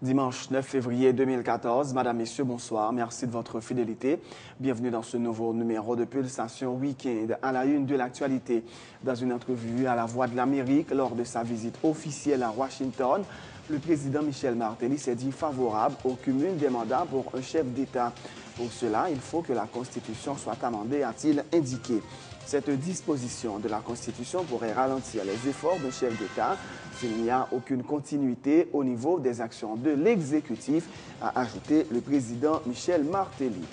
Dimanche 9 février 2014, Madame, Messieurs, bonsoir. Merci de votre fidélité. Bienvenue dans ce nouveau numéro de Pulsation Week-end. À la une de l'actualité, dans une entrevue à la Voix de l'Amérique lors de sa visite officielle à Washington, le président Michel Martelly s'est dit favorable au cumul des mandats pour un chef d'État. Pour cela, il faut que la Constitution soit amendée, a-t-il indiqué. Cette disposition de la Constitution pourrait ralentir les efforts d'un chef d'État s'il n'y a aucune continuité au niveau des actions de l'exécutif, a ajouté le président Michel Martelly.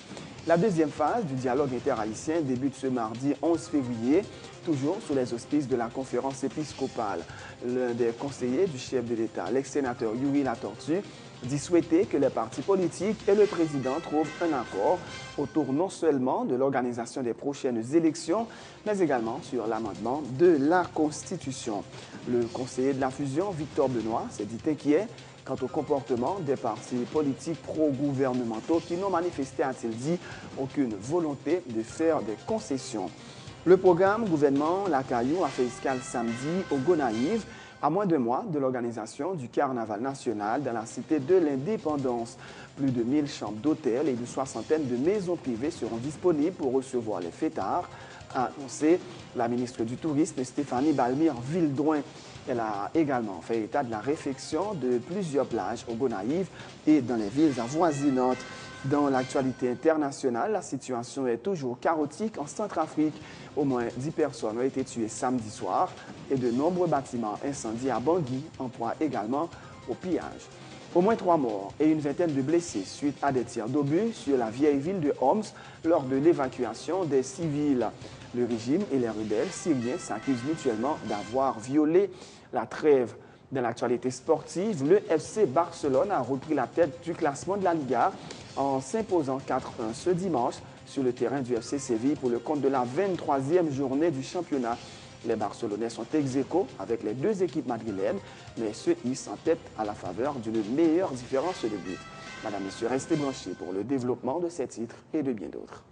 La deuxième phase du dialogue interhaïtien débute ce mardi 11 février, toujours sous les auspices de la conférence épiscopale. L'un des conseillers du chef de l'État, l'ex-sénateur Yuri Latortue, dit souhaiter que les partis politiques et le président trouvent un accord autour non seulement de l'organisation des prochaines élections, mais également sur l'amendement de la Constitution. Le conseiller de la fusion, Victor Benoît, s'est dit inquiet quant au comportement des partis politiques pro-gouvernementaux qui n'ont manifesté, a-t-il dit, aucune volonté de faire des concessions. Le programme gouvernement Lacaillou a fait escale samedi au Gonaïves, à moins d'un mois de l'organisation du Carnaval national dans la cité de l'Indépendance. Plus de 1000 chambres d'hôtel et une soixantaine de maisons privées seront disponibles pour recevoir les fêtards, a annoncé la ministre du Tourisme Stéphanie Balmire-Vildouin. Elle a également fait état de la réfection de plusieurs plages au Gonaïves et dans les villes avoisinantes. Dans l'actualité internationale, la situation est toujours chaotique en Centrafrique. Au moins 10 personnes ont été tuées samedi soir et de nombreux bâtiments incendiés à Bangui en proie également au pillage. Au moins 3 morts et une vingtaine de blessés suite à des tirs d'obus sur la vieille ville de Homs lors de l'évacuation des civils. Le régime et les rebelles syriens s'accusent mutuellement d'avoir violé la trêve. Dans l'actualité sportive, le FC Barcelone a repris la tête du classement de la Liga en s'imposant 4-1 ce dimanche sur le terrain du FC Séville pour le compte de la 23e journée du championnat. Les Barcelonais sont ex-aequo avec les deux équipes madrilènes, mais se hissent en tête à la faveur d'une meilleure différence de but. Madame, Messieurs, restez branchés pour le développement de ces titres et de bien d'autres.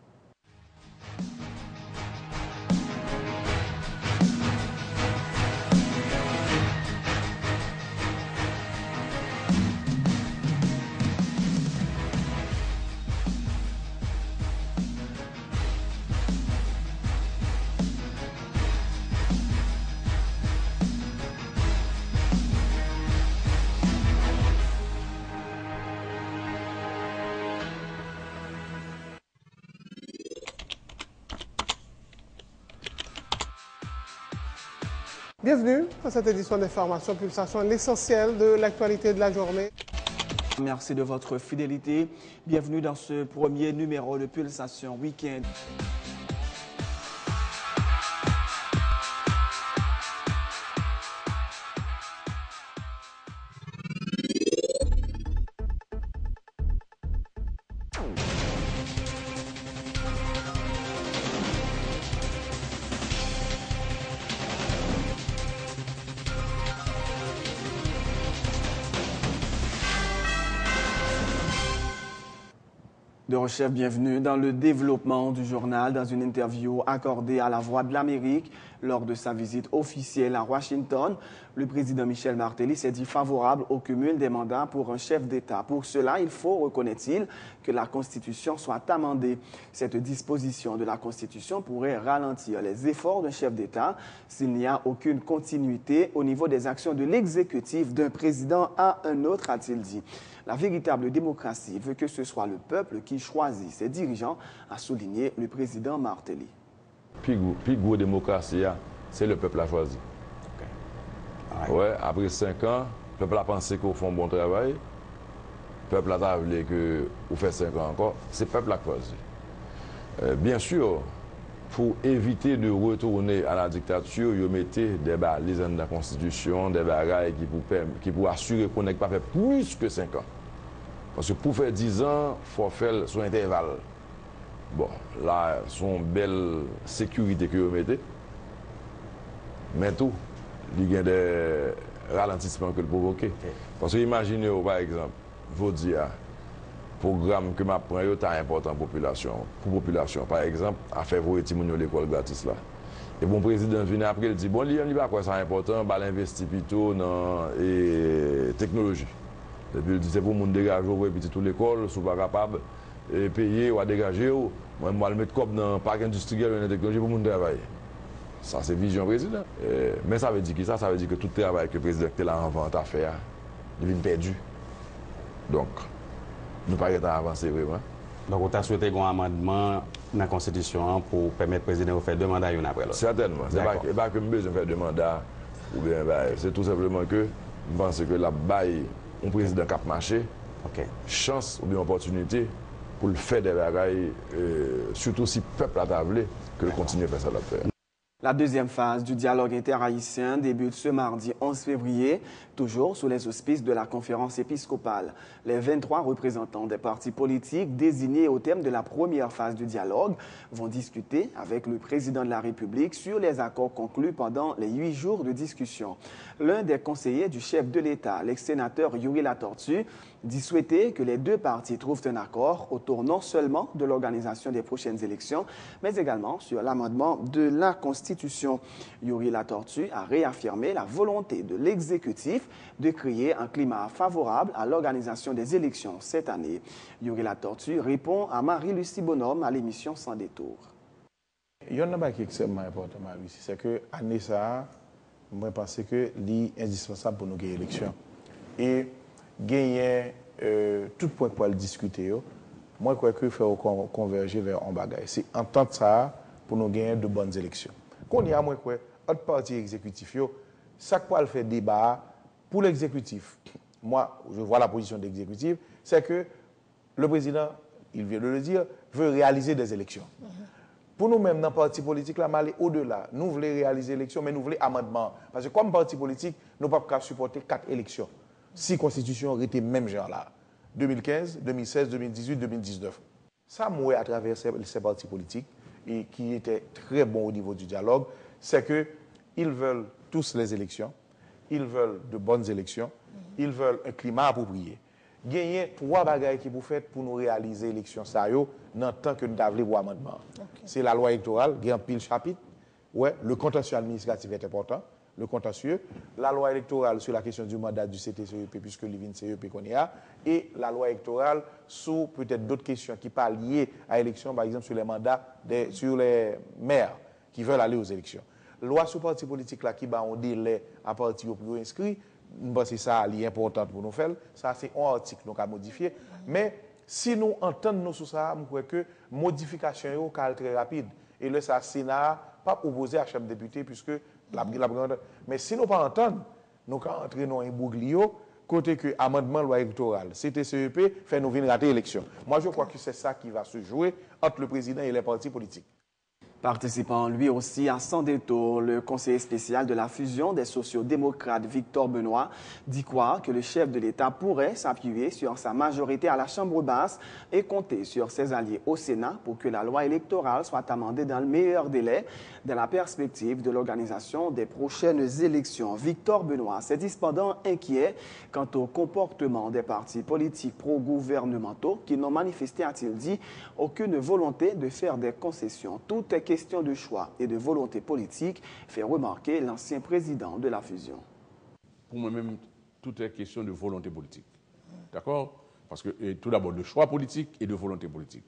Bienvenue à cette édition d'Information Pulsation, l'essentiel de l'actualité de la journée. Merci de votre fidélité. Bienvenue dans ce premier numéro de Pulsation Week-end. De chef, bienvenue dans le développement du journal, dans une interview accordée à la Voix de l'Amérique lors de sa visite officielle à Washington. Le président Michel Martelly s'est dit favorable au cumul des mandats pour un chef d'État. Pour cela, il faut, reconnaît-il, que la Constitution soit amendée. Cette disposition de la Constitution pourrait ralentir les efforts d'un chef d'État s'il n'y a aucune continuité au niveau des actions de l'exécutif d'un président à un autre, a-t-il dit. La véritable démocratie veut que ce soit le peuple qui choisit ses dirigeants, a souligné le président Martelly. Puis gros démocratie, c'est le peuple a choisi. Okay. Ouais, après 5 ans, le peuple a pensé qu'on fait un bon travail. Le peuple a voulu que vous faites 5 ans encore. C'est le peuple a choisi. Bien sûr, pour éviter de retourner à la dictature, ils mettent des balises dans la Constitution, des bagailles qui pour assurer qu'on n'ait pas fait plus que 5 ans. Parce que pour faire 10 ans, il faut faire son intervalle. Bon, là, son belle sécurité que vous mettez. Mais tout, il y a des ralentissements que vous provoquez. Parce que imaginez, par exemple, vous dire, programme que je prends est important pour la population. Par exemple, à faire voir l'école gratis là. Et bon président vient après, il dit, bon, il n'y a pas quoi ça important, il investit plutôt dans la technologie. Et puis il dit c'est pour moun dégager ou petit tout l'école, sous pas capable et payer ou à dégager ou moi le mettre comme dans parc industriel ou dans technologie pour moun travailler. Ça c'est vision président. Mais ça veut dire que ça veut dire que tout travail que le président était là en vente à faire, il vient perdu. Donc nous pas à avancer vraiment. Donc, on a souhaité un amendement dans la Constitution pour permettre au président de faire 2 mandats une après l'autre. Certainement. Ce n'est pas que je besoin de faire 2 mandats. C'est tout simplement que je pense que la baille, un président cap marché, chance ou bien opportunité pour le faire des bagailles, surtout si le peuple a tablé, que le continue à faire ça la faire. La deuxième phase du dialogue interhaïtien débute ce mardi 11 février, toujours sous les auspices de la conférence épiscopale. Les 23 représentants des partis politiques désignés au terme de la première phase du dialogue vont discuter avec le président de la République sur les accords conclus pendant les 8 jours de discussion. L'un des conseillers du chef de l'État, l'ex-sénateur Yuri Latortue, dit souhaiter que les 2 partis trouvent un accord autour non seulement de l'organisation des prochaines élections, mais également sur l'amendement de la Constitution. Yuri Latortue a réaffirmé la volonté de l'exécutif de créer un climat favorable à l'organisation des élections cette année. Yuri Latortue répond à Marie-Lucie Bonhomme à l'émission Sans détour. Il y a un truc qui est extrêmement important, Marie-Lucie, c'est que l'année ça, moi, je pense que c'est indispensable pour nous gagner l'élection. Et gagner tout point pour le discuter, moi, je crois qu'il faut converger vers un bagage. C'est entendre ça pour nous gagner de bonnes élections. Quand il y a, moi, autre parti exécutif, ça quoi fait débat pour l'exécutif. Moi, je vois la position de l'exécutif, c'est que le président, il vient de le dire, veut réaliser des élections. Pour nous-mêmes, dans le parti politique, là, aller au-delà. Nous voulons réaliser l'élection, mais nous voulons amendement. Parce que comme parti politique, nous ne pouvons pas supporter 4 élections. 6 constitutions auraient été même genre là. 2015, 2016, 2018, 2019. Ça, moi, à travers ces partis politiques, et qui étaient très bons au niveau du dialogue, c'est qu'ils veulent tous les élections, ils veulent de bonnes élections, ils veulent un climat approprié. Gagner 3 bagailles qui vous faites pour nous réaliser l'élection ça yo dans tant que nous avons les amendements. C'est la loi électorale, il y a un pile chapitre. Ouais, le contentieux administratif est important, le contentieux, la loi électorale sur la question du mandat du CTCEP puisque l'IVIN CEP qu'on y a et la loi électorale sur peut-être d'autres questions qui pas liées à l'élection par exemple sur les mandats sur les maires qui veulent aller aux élections. Loi sur parti politique là qui ba on délai à partir au plus inscrit. C'est ça qui est important pour nous faire. Ça, c'est un article nous avons modifié. Mais si nous entendons sur ça, nous croyons que modification est très rapide. Et le Sénat pas opposé à la Chambre des députés, puisque la mais si nous ne pas entendre, nous allons entrer dans un bouglio, côté que l'amendement loi électorale, CTCEP, fait nous venir rater l'élection. Moi, je crois que c'est ça qui va se jouer entre le président et les partis politiques. Participant lui aussi à Sans détour, le conseiller spécial de la fusion des sociodémocrates Victor Benoît dit croire que le chef de l'État pourrait s'appuyer sur sa majorité à la Chambre basse et compter sur ses alliés au Sénat pour que la loi électorale soit amendée dans le meilleur délai dans la perspective de l'organisation des prochaines élections. Victor Benoît s'est dit cependant inquiet quant au comportement des partis politiques pro-gouvernementaux qui n'ont manifesté, a-t-il dit, aucune volonté de faire des concessions. Tout est question de choix et de volonté politique, fait remarquer l'ancien président de la fusion. Pour moi-même, tout est question de volonté politique. D'accord? Parce que tout d'abord, de choix politique et de volonté politique.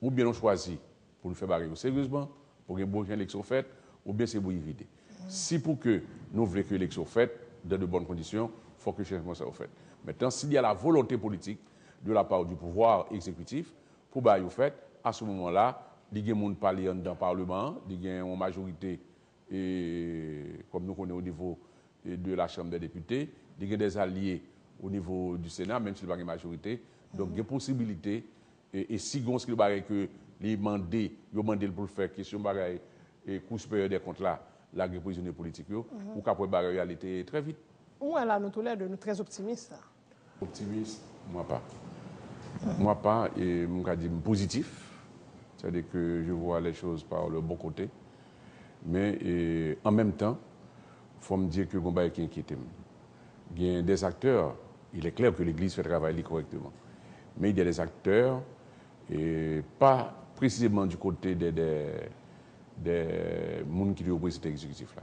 Ou bien on choisit pour nous faire barrer sérieusement, pour une bonne élection faite, ou bien c'est pour y vider. Si pour que nous voulons que l'élection faite dans de bonnes conditions, il faut que le changement soit fait. Maintenant, s'il y a la volonté politique de la part du pouvoir exécutif, pour barrer fait, à ce moment-là, il y a des gens qui parlent dans le Parlement, il y a une majorité, comme nous connaissons au niveau de la Chambre des députés, il y a des alliés au niveau du Sénat, même s'il n'y a pas de majorité. Donc, il y a possibilité, et si on se dit que les mandés, pour le faire, question de cours supérieur des comptes là, la prisonnier politique, ou qu'après la réalité très vite. Où est-ce nous tous les deux, nous très optimistes? Optimiste, moi pas. Moi pas, et je dis positif. C'est-à-dire que je vois les choses par le bon côté. Mais en même temps, il faut me dire que le combat est inquiété. Il y a des acteurs, il est clair que l'Église fait travailler correctement. Mais il y a des acteurs, et pas précisément du côté des gens qui représentent cet exécutif-là.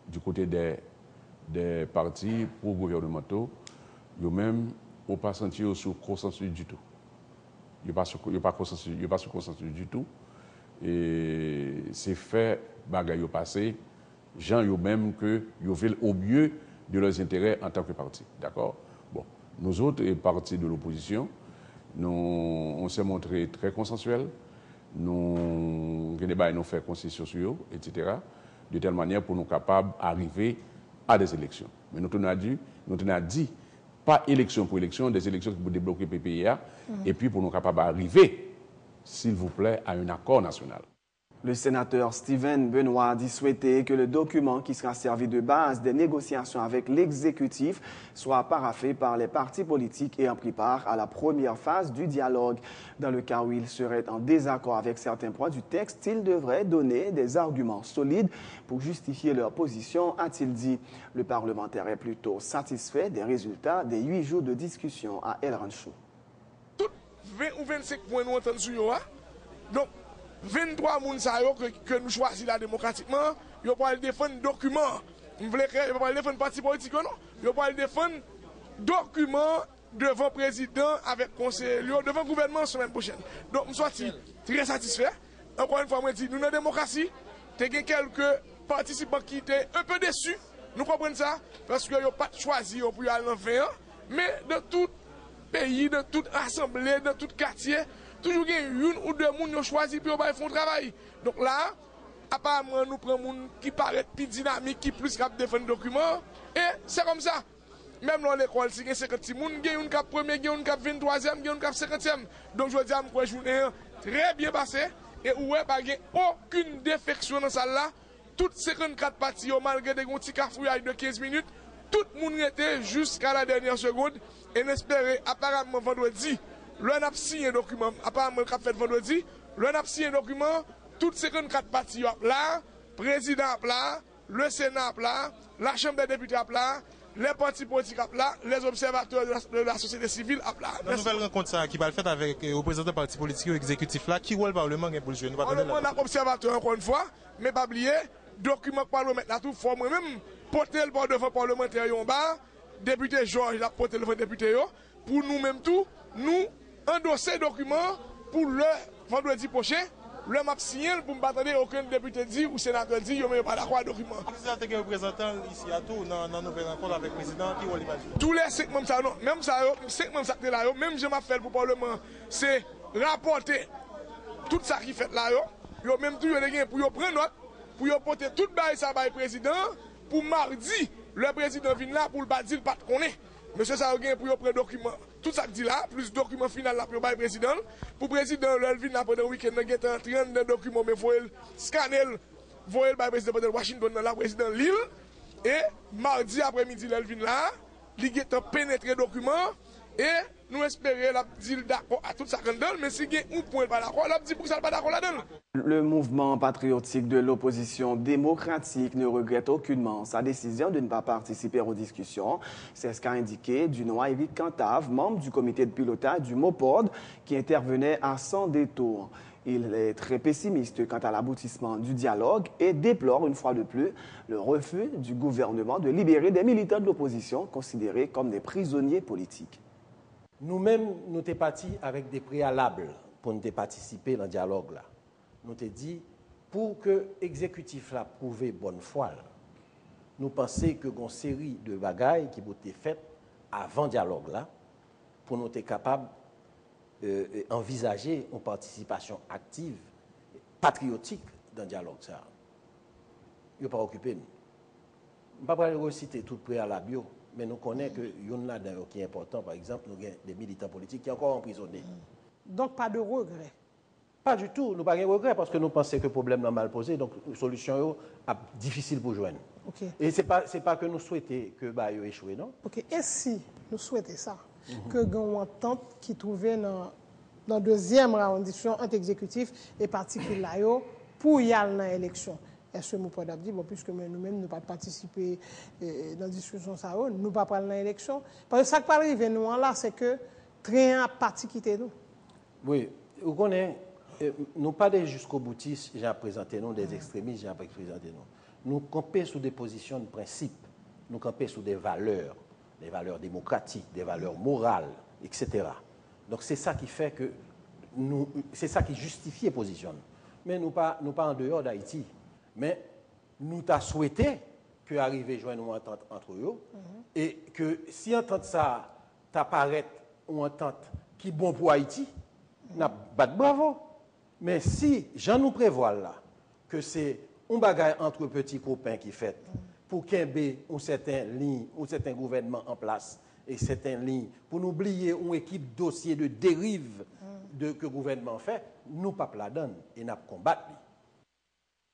Du côté des partis pro-gouvernementaux, eux-mêmes, on pas sentir sur consensus du tout. Il n'y a pas consensus du tout. Et c'est fait, bagaille au passé, gens yo même que yo veulent au mieux de leurs intérêts en tant que parti. D'accord? Bon, nous autres, partis de l'opposition, on s'est montré très consensuels. Nous fait concession sur eux, etc. De telle manière pour nous capables d'arriver à des élections. Mais nous tenons dit, pas élection pour élection, des élections pour débloquer PPIA, et puis pour nous capables d'arriver, s'il vous plaît, à un accord national. Le sénateur Steven Benoît dit souhaiter que le document qui sera servi de base des négociations avec l'exécutif soit paraphé par les partis politiques ayant pris part à la première phase du dialogue. Dans le cas où ils seraient en désaccord avec certains points du texte, ils devraient donner des arguments solides pour justifier leur position, a-t-il dit. Le parlementaire est plutôt satisfait des résultats des 8 jours de discussion à El Rancho. Tout 20 ou 25 points nous entendons sur eux. Donc, 23 personnes que nous choisissons là démocratiquement, ils vont défendre document. Ils vont pas défendre parti politique, non? Ils vont défendre document devant le président avec conseil, devant le gouvernement la semaine prochaine. Donc, je suis très satisfait. Encore une fois, je dis, nous, dans la démocratie, il y a quelques participants qui étaient un peu déçus. Nous comprenons ça, parce qu'ils n'ont pas choisi pour y aller en 20 ans. Mais dans tout pays, dans toute assemblée, dans tout quartier, toujours il y a une ou deux personnes qui ont choisi pour faire un travail. Donc là, apparemment, nous prenons des gens qui paraissent plus dynamiques, qui plus capable de défendre le document. Et c'est comme ça. Même dans l'école, si il y a 50 personnes, il y a une cap premier, il y a une cap 23e, il y a une cap 50e. Donc je dis à moi, journée très bien passée. Et où il n'y a aucune défection dans celle-là. Toutes 54 parties, malgré des petits cafouillages de 15 minutes, tout le monde était jusqu'à la dernière seconde. Et on espérait, apparemment, vendredi, l'on a signé un document, apparemment, le fait vendredi, l'on a signé un document, toutes 54 parties là, président là, le Sénat là, la Chambre des députés là, les partis politiques là, les observateurs de la société civile là. La nouvelle rencontre ça, qui va le faire avec les représentants des partis politiques et exécutifs là, qui voit le Parlement pour le jouer? On demande à l'observateur encore une fois, mais pas oublier, document parlementaire là tout, faut moi-même porter le bord devant parlementaire en bas, député Georges l'a porté devant député pour nous-mêmes tout, nous endosser le document pour le vendredi prochain. Le map signé pour ne pas attendre aucun député dit ou sénateur dit, il n'y a pas d'accord avec le document. Vous avez un représentant ici à tout, dans nos rencontres avec le président, qui va l'imaginer. Tous les 5 membres, même ça, 5 membres, même je m'appelle pour le Parlement, c'est rapporter tout ça qui fait là, même tout, pour prendre note, pour porter tout ça par le président, pour mardi, le président vient là pour le pas dire, pas de connaître. Monsieur Sarogien pour prendre document, tout ça que dit là, plus document final là pour le président. Pour le président, le vient là pendant le week-end, il y a 30 documents, mais il faut scanner, il faut le président de Washington dans la président Lille. Et mardi après-midi, il vient là, il y a pénétré document, et nous espérons la dire d'accord à tout ça qu'on donne, mais si il y a un point pas d'accord, la dit pour ça pas d'accord là-dedans. Le mouvement patriotique de l'opposition démocratique ne regrette aucunement sa décision de ne pas participer aux discussions. C'est ce qu'a indiqué Dunois Éric Cantave, membre du comité de pilotage du MOPOD, qui intervenait à son détour. Il est très pessimiste quant à l'aboutissement du dialogue et déplore une fois de plus le refus du gouvernement de libérer des militants de l'opposition considérés comme des prisonniers politiques. Nous-mêmes, nous sommes partis avec des préalables pour nous participer dans le dialogue là. Nous avons dit, pour que l'exécutif la prouve bonne foi, nous pensons que une série de bagailles qui ont été faites avant le dialogue là, pour nous être capables d'envisager une participation active, patriotique dans le dialogue ça. Ils ne sont pas occupés. Je ne vais pas reciter tout préalable, mais nous connaissons qu'il y en a qui est important. Par exemple, nous avons des militants politiques qui sont encore emprisonnés. Donc, pas de regret? Pas du tout. Nous n'avons pas de regret parce que nous pensons que le problème est mal posé. Donc, la solution est difficile pour joindre. Okay. Et ce n'est pas que nous souhaitons que Bayo échoue, non? Ok. Et si nous souhaitons ça, que nous une entente qui trouvait dans le deuxième arrondissement entre exécutif et parti qui là pour y aller dans l'élection? Est-ce que nous pouvons dire, bon, puisque nous-mêmes ne pas participer dans la discussion, nous ne pas prendre l'élection? Parce que ça qui arrive nous là, c'est que train à parti quitter nous. Oui, vous connaissez, nous pas des jusqu'au boutiste, j'ai présenté nous, des extrémistes, j'ai présenté nous. Nous campons sur des positions de principe, nous campons sur des valeurs. des valeurs démocratiques, des valeurs morales, etc. Donc c'est ça qui fait que c'est ça qui justifie les positions. Mais nous pas en dehors d'Haïti. Mais nous t'as souhaité que arriver joindre une entente entre eux et que si entente ça t'apparaît une entente qui est bon pour Haïti, n'a pas de bravo. Mais si j'en nous prévois là que c'est un bagage entre petits copains qui fait pour qu'il y ait une certaine ligne, un certain gouvernement en place et certaines lignes, pour nous oublier une équipe dossier de dérive que le gouvernement fait, nous pas la donne et nous combattre.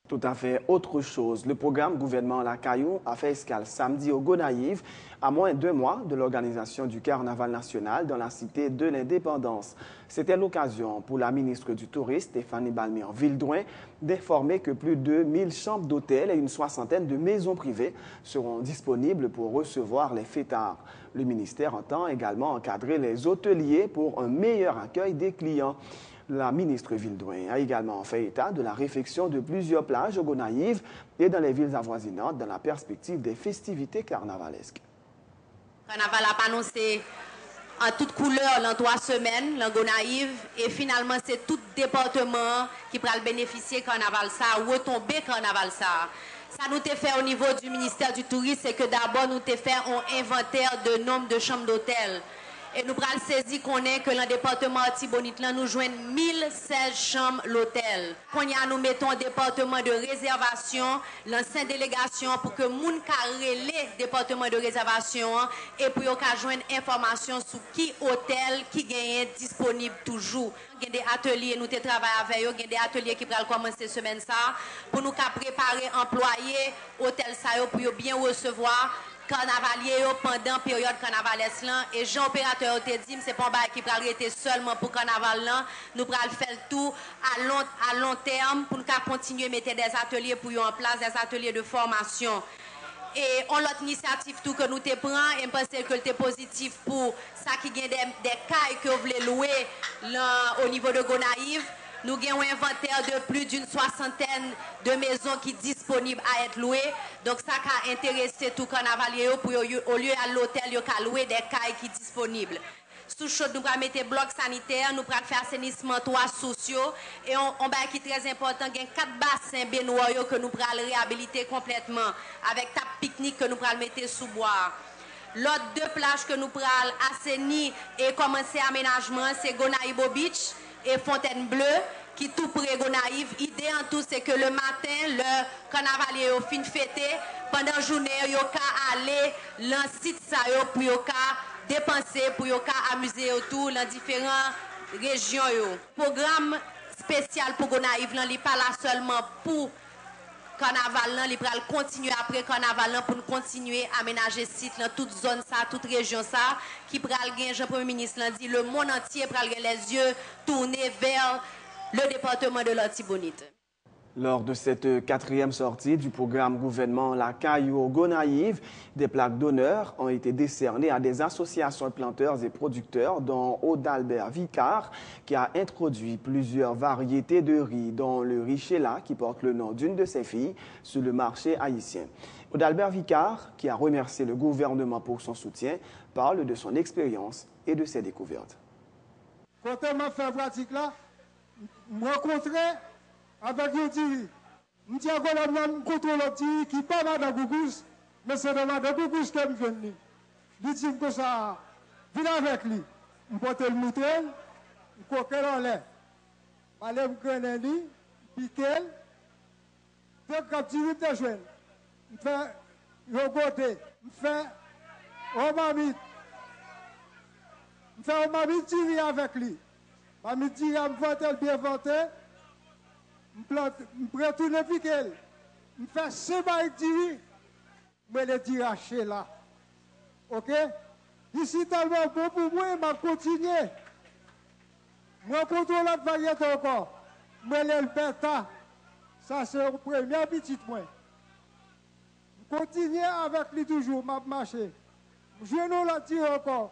Tout à fait autre chose. Le programme gouvernement La Caillou a fait escale samedi au Gonaïve, à moins 2 mois de l'organisation du Carnaval national dans la cité de l'Indépendance. C'était l'occasion pour la ministre du Tourisme, Stéphanie Balméan-Vildouin, d'informer que plus de 1000 chambres d'hôtel et une 60aine de maisons privées seront disponibles pour recevoir les fêtards. Le ministère entend également encadrer les hôteliers pour un meilleur accueil des clients. La ministre Vildouin a également fait état de la réfection de plusieurs plages au Gonaïve et dans les villes avoisinantes dans la perspective des festivités carnavalesques. Le carnaval a annoncé en toute couleur dans 3 semaines, dans Gonaïve, et finalement c'est tout département qui pourra bénéficier du carnaval ça, retomber carnaval ça. Ça nous a fait au niveau du ministère du Tourisme, c'est que d'abord nous avons fait un inventaire de nombre de chambres d'hôtel. Et nous prenons saisi qu'on est que dans le département Artibonite, nous joignons 1016 chambres l'hôtel. Nous mettons un département de réservation, l'ancienne délégation, pour que les gens les département de réservation et pour qu'ils joignent information sur qui hôtel qui gagne disponible toujours. Il y a des ateliers, nous travaillons avec eux, il y a des ateliers qui vont commencer semaine ça pour nous préparer employés hôtel ça pour bien recevoir carnavalier pendant la période carnavalesque et Jean opérateur te dit c'est pas un bail qui va arrêter seulement pour carnaval là, nous allons faire tout à long terme pour nous continuer à mettre des ateliers pour en place, des ateliers de formation. Et on l'autre initiative tout que nous te prend et pense que c'est positif pour ça qui gagne des cailles que vous voulez louer là, au niveau de Gonaïve. Nous avons un inventaire de plus d'une 60aine de maisons qui sont disponibles à être louées. Donc, ça a intéressé tout carnavalier pour au lieu à l'hôtel, il y a louer des cailles qui sont disponibles. Sous chaud, nous allons mettre bloc sanitaire, nous allons faire assainissement, toits sociaux. Et on va qui est très important, il y a 4 bassins baignoires que nous allons réhabiliter complètement avec table pique-nique que nous allons mettre sous bois. L'autre 2 plages que nous allons assainir et commencer aménagement, c'est Gonaïbo Beach et Fontainebleau, qui tout près Gonaïve. L'idée en tout, c'est que le matin, le carnavalier au fin fêté, pendant la journée, il aller dans le site pour dépenser, pour amuser autour dans différentes régions. Programme spécial pour Gonaïve, il n'est pas là seulement pour carnaval, il va continuer après carnaval pour nous continuer à aménager site dans toute zone ça, toute région ça, qui va gagner, Jean-Premier ministre l'a dit, le monde entier va les yeux tournés vers le département de l'Artibonite. Lors de cette 4e sortie du programme gouvernement La Caillou au Gonaïve, des plaques d'honneur ont été décernées à des associations de planteurs et producteurs, dont Audalbert Vicard, qui a introduit plusieurs variétés de riz, dont le riz Sheila, qui porte le nom d'une de ses filles, sur le marché haïtien. Audalbert Vicard, qui a remercié le gouvernement pour son soutien, parle de son expérience et de ses découvertes. Quand je m'a fait pratique là, je rencontré avec un Thierry. Je dis à je contrôle le Thierry qui pas dans Gougous, mais c'est dans Gougous que je viens. Je dis que ça, viens avec lui. Je porte le mouton, je coquille en l'air. Je vais me gagner lui, piquer. Donc quand Thierry te joint, je fais regarder, je fais un mamite. Je fais un mamite Thierry avec lui. Mamite Thierry, je me fais bien vanter. Je prends tout le piquet, je fais ce bail Thierry, je le tiracher là. Ok? Ici, tellement bon pour moi, je vais continuer. Je contrôle la variété encore. Je le bêta. Ça, c'est le premier petit point. Je continue avec lui toujours, je marche. Je ne la tire encore.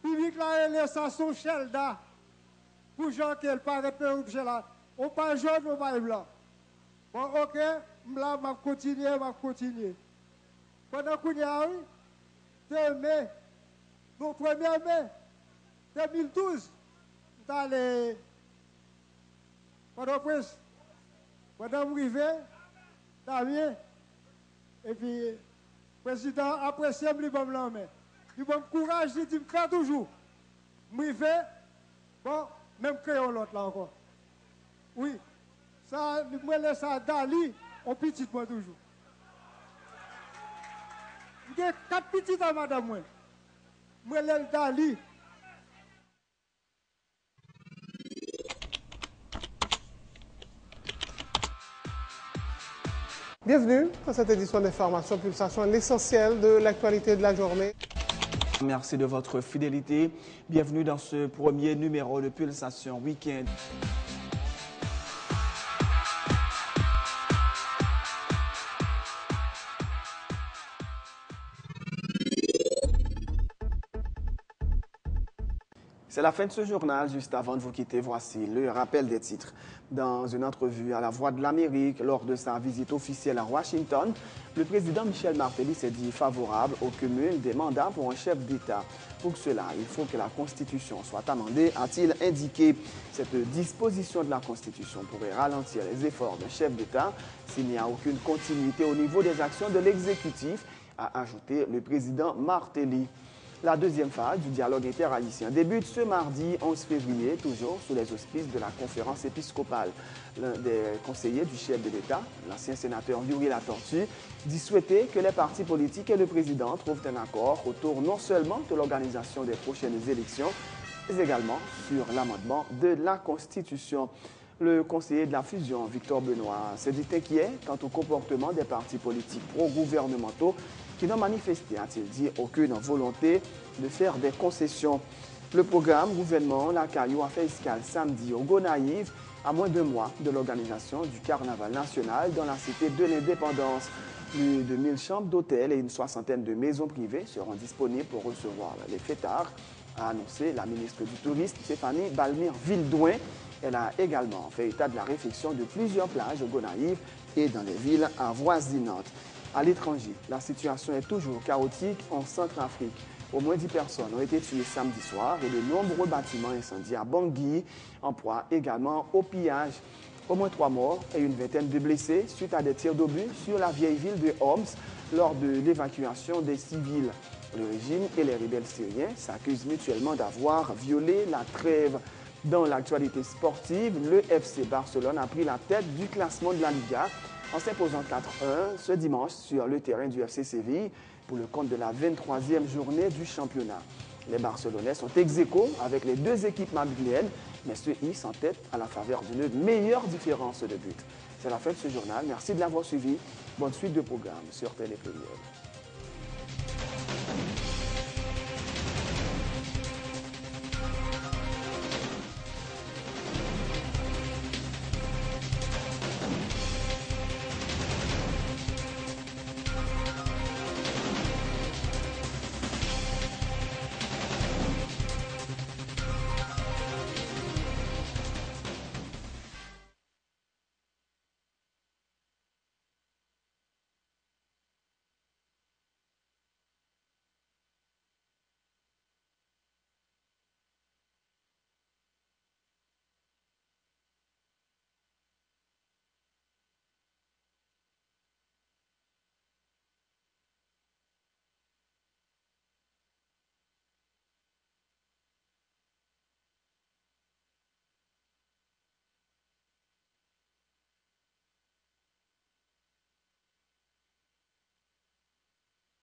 Public là, elle est ça, son chelda. Pour gens qui ne parlent pas là. On parle jaune, on parle blanc. Bon, ok, là, je vais continuer. Pendant qu'on y a eu, le 1er mai 2012, je suis allé Port-au-Prince. Pendant que je suis arrivé, Damien, et puis le président apprécié me dit, il me courage, il dit, fais toujours. Je suis bon, même crayon l'autre là encore. Oui, ça, je me laisse à Dali, on petit moi toujours. J'ai 4 petits à madame moi. Je me laisse Dali. Bienvenue dans cette édition d'Information Pulsation, l'essentiel de l'actualité de la journée. Merci de votre fidélité. Bienvenue dans ce premier numéro de Pulsation Week-end. C'est la fin de ce journal. Juste avant de vous quitter, voici le rappel des titres. Dans une entrevue à la Voix de l'Amérique, lors de sa visite officielle à Washington, le président Michel Martelly s'est dit favorable au cumul des mandats pour un chef d'État. Pour cela, il faut que la Constitution soit amendée, a-t-il indiqué. Cette disposition de la Constitution pourrait ralentir les efforts d'un chef d'État s'il n'y a aucune continuité au niveau des actions de l'exécutif, a ajouté le président Martelly. La deuxième phase du dialogue interhaïtien débute ce mardi 11 février, toujours sous les auspices de la conférence épiscopale. L'un des conseillers du chef de l'État, l'ancien sénateur Yuri Latortue, dit souhaiter que les partis politiques et le président trouvent un accord autour non seulement de l'organisation des prochaines élections, mais également sur l'amendement de la Constitution. Le conseiller de la fusion, Victor Benoît, s'est dit inquiet quant au comportement des partis politiques pro-gouvernementaux qui n'ont manifesté, a-t-il dit, aucune volonté de faire des concessions. Le programme gouvernement La Caillou a fait escale samedi au Gonaïves, à moins de mois de l'organisation du Carnaval national dans la cité de l'Indépendance. Plus de 1000 chambres d'hôtel et une soixantaine de maisons privées seront disponibles pour recevoir les fêtards, a annoncé la ministre du Tourisme, Stéphanie Balmire-Vildouin. Elle a également fait état de la réfection de plusieurs plages au Gonaïves et dans les villes avoisinantes. À l'étranger, la situation est toujours chaotique en Centrafrique. Au moins 10 personnes ont été tuées samedi soir et de nombreux bâtiments incendiés à Bangui, en proie également au pillage. Au moins 3 morts et une vingtaine de blessés suite à des tirs d'obus sur la vieille ville de Homs lors de l'évacuation des civils. Le régime et les rebelles syriens s'accusent mutuellement d'avoir violé la trêve. Dans l'actualité sportive, le FC Barcelone a pris la tête du classement de la Liga en s'imposant 4-1 ce dimanche sur le terrain du FC Séville pour le compte de la 23e journée du championnat. Les Barcelonais sont ex-aequo avec les deux équipes madrilènes, mais se hissent en tête à la faveur d'une meilleure différence de but. C'est la fin de ce journal. Merci de l'avoir suivi. Bonne suite de programme sur Télé Pluriel.